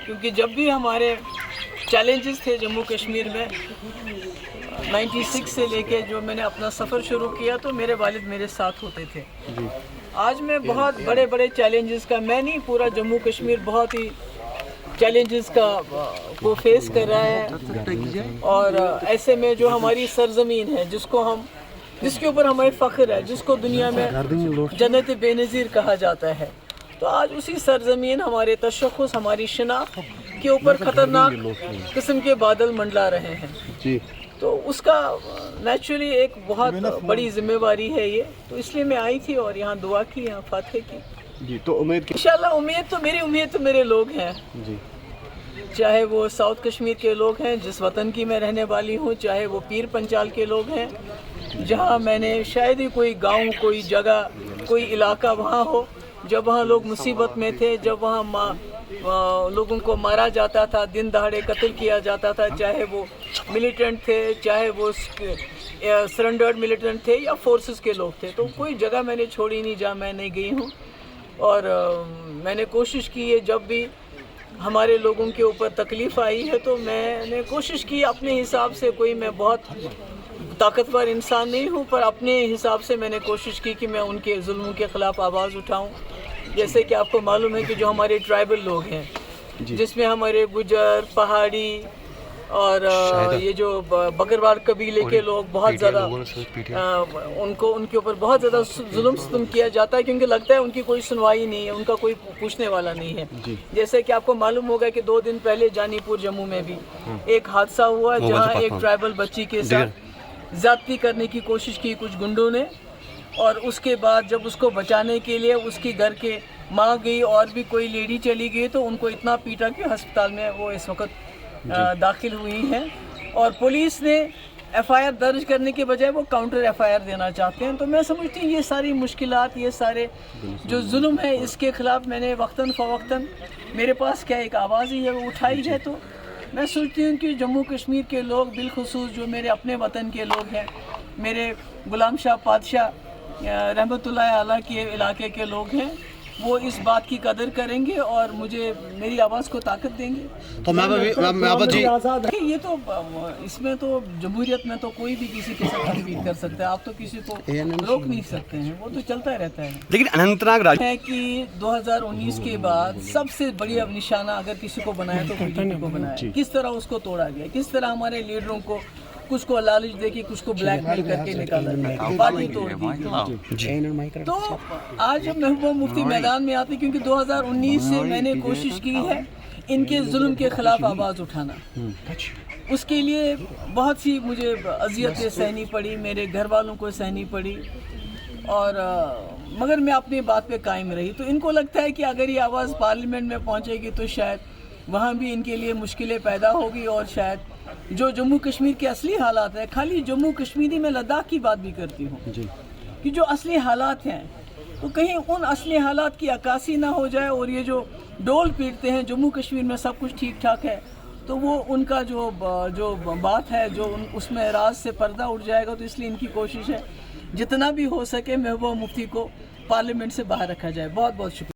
کیونکہ جب بھی ہمارے چیلنجز تھے جموں کشمیر میں 96 سے لے کے جو میں نے اپنا سفر شروع کیا تو میرے والد میرے ساتھ ہوتے تھے. آج میں بہت بڑے بڑے چیلنجز کا میں نہیں پورا جموں کشمیر بہت ہی چیلنجز کو فیس کر رہا ہے. اور ایسے میں جو ہماری سرزمین ہے جس کے اوپر ہمیں فخر ہے, جس کو دنیا میں جنت بے نظیر کہا جاتا ہے, تو آج اسی سرزمین ہمارے تشخص ہماری شناخت کے اوپر خطرناک قسم کے بادل منڈلا رہے ہیں. تو اس کا نیچرلی ایک بہت بڑی ذمہ داری ہے یہ, تو اس لیے میں آئی تھی اور یہاں دعا کی, یہاں فاتح کی. جی تو امید انشاءاللہ امید تو میرے لوگ ہیں, چاہے وہ ساؤتھ کشمیر کے لوگ ہیں جس وطن کی میں رہنے والی ہوں, چاہے وہ پیر پنچال کے لوگ ہیں جہاں میں نے شاید ہی کوئی گاؤں, کوئی جگہ, کوئی علاقہ وہاں ہو جب وہاں لوگ مصیبت میں تھے, جب وہاں لوگوں کو مارا جاتا تھا, دن دہاڑے قتل کیا جاتا تھا, چاہے وہ ملیٹنٹ تھے, چاہے وہ سرنڈرڈ ملیٹنٹ تھے یا فورسز کے لوگ تھے. تو کوئی جگہ میں نے چھوڑی نہیں جہاں میں نہیں گئی ہوں. اور میں نے کوشش کی ہے جب بھی ہمارے لوگوں کے اوپر تکلیف آئی ہے تو میں نے کوشش کی اپنے حساب سے, کوئی میں بہت طاقتور انسان نہیں ہوں پر اپنے حساب سے میں نے کوشش کی کہ میں ان کے ظلموں کے خلاف آواز اٹھاؤں. جیسے کہ آپ کو معلوم ہے کہ جو ہمارے ٹرائبل لوگ ہیں جس میں ہمارے گجر, پہاڑی اور یہ جو بکروال قبیلے کے لوگ بہت زیادہ ان کے اوپر بہت زیادہ ظلم ستم کیا جاتا ہے کیونکہ لگتا ہے ان کی کوئی سنوائی نہیں ہے, ان کا کوئی پوچھنے والا نہیں ہے. جیسے کہ آپ کو معلوم ہوگا کہ 2 دن پہلے جانی پور جموں میں بھی ایک حادثہ ہوا جہاں ایک ٹرائبل بچی کے ساتھ زیادتی کرنے کی کوشش کی کچھ گنڈوں نے, اور اس کے بعد جب اس کو بچانے کے لیے اس کی گھر کے ماں گئی اور بھی کوئی لیڈی چلی گئی تو ان کو اتنا پیٹا کہ ہسپتال میں وہ اس وقت داخل ہوئی ہیں. اور پولیس نے ایف آئی آر درج کرنے کے بجائے وہ کاؤنٹر ایف آئی آر دینا چاہتے ہیں. تو میں سمجھتی ہوں یہ ساری مشکلات, یہ سارے جو ظلم ہے اس کے خلاف میں نے وقتاً فوقتاً میرے پاس کیا ایک آواز ہی ہے وہ اٹھائی ہے. تو میں سوچتی ہوں کہ جموں کشمیر کے لوگ بالخصوص جو میرے اپنے وطن کے لوگ ہیں, میرے غلام شاہ پادشاہ رحمۃ اللہ علیہ کے علاقے کے لوگ ہیں, وہ اس بات کی قدر کریں گے اور مجھے میری آواز کو طاقت دیں گے. تو میں یہ تو اس میں تو جمہوریت میں تو کوئی بھی کسی کے ساتھ تنقید کر سکتا ہے, آپ تو کسی کو روک نہیں سکتے ہیں, وہ تو چلتا رہتا ہے. لیکن اننت ناگ ہے کہ 2019 کے بعد سب سے بڑی اب نشانہ اگر کسی کو بنایا تو بی جے پی کو بنایا. کس طرح اس کو توڑا گیا, کس طرح ہمارے لیڈروں کو کچھ کو لالچ دے کے کچھ کو بلیک میل کر کے نکالا گیا, پارٹی توڑ دی. تو آج جب محبوبہ مفتی میدان میں آتے کیونکہ 2019 سے میں نے کوشش کی ہے ان کے ظلم کے خلاف آواز اٹھانا. اس کے لیے بہت سی مجھے اذیتیں سہنی پڑی, میرے گھر والوں کو سہنی پڑی, اور مگر میں اپنی بات پہ قائم رہی. تو ان کو لگتا ہے کہ اگر یہ آواز پارلیمنٹ میں پہنچے گی تو شاید وہاں بھی ان کے لیے مشکلیں پیدا ہوگی, اور شاید جو جموں کشمیر کے اصلی حالات ہیں, خالی جموں کشمیری میں لداخ کی بات بھی کرتی ہوں کہ جو اصلی حالات ہیں تو کہیں ان اصلی حالات کی عکاسی نہ ہو جائے, اور یہ جو ڈول پیٹتے ہیں جموں کشمیر میں سب کچھ ٹھیک ٹھاک ہے تو وہ ان کا جو بات ہے جو اس میں راز سے پردہ اٹھ جائے گا. تو اس لیے ان کی کوشش ہے جتنا بھی ہو سکے محبوبہ مفتی کو پارلیمنٹ سے باہر رکھا جائے. بہت بہت شکریہ.